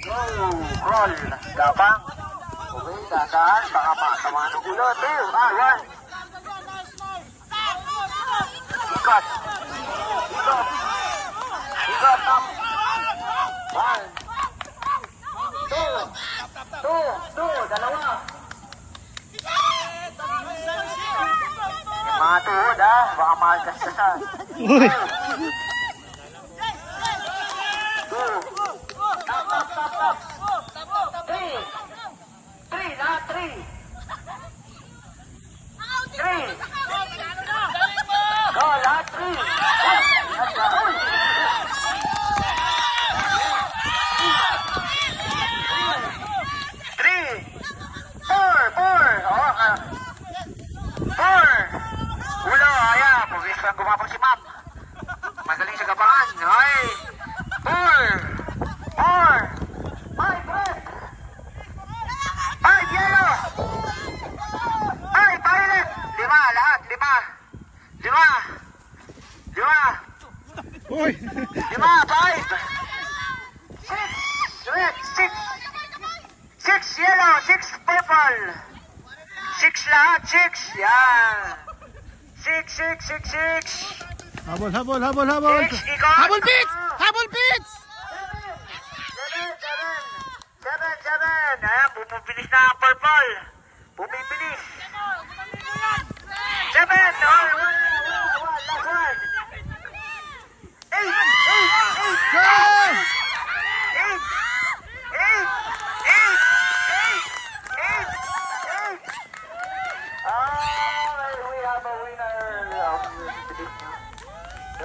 Crawl. Gapang. Okay, dadaan. Baka makasama ng ulo. 2, 1. Ikot. Ikot. Ikot. Top. 1. 2. Dalawa. Mga tuhod baka makagasgasan. Uy! Stop. 3, lahat 3. 3. Go, lahat 3. 3. 4. Ulo, ayan. Pagkis lang gumapang si ma'am. Magaling sa gabangan. Okay. 4. 5, red. 5, yellow. 5, violet. 5, lahat. 5. Uy! 5. 6, red. 6, yellow. 6, purple. 6 lahat. 6. Yan. 6. Habol! 6, ikot. Habol pits! Habol pits! 7. Ayan, bumibilis na ang purple. Bumibilis. 7. Last one.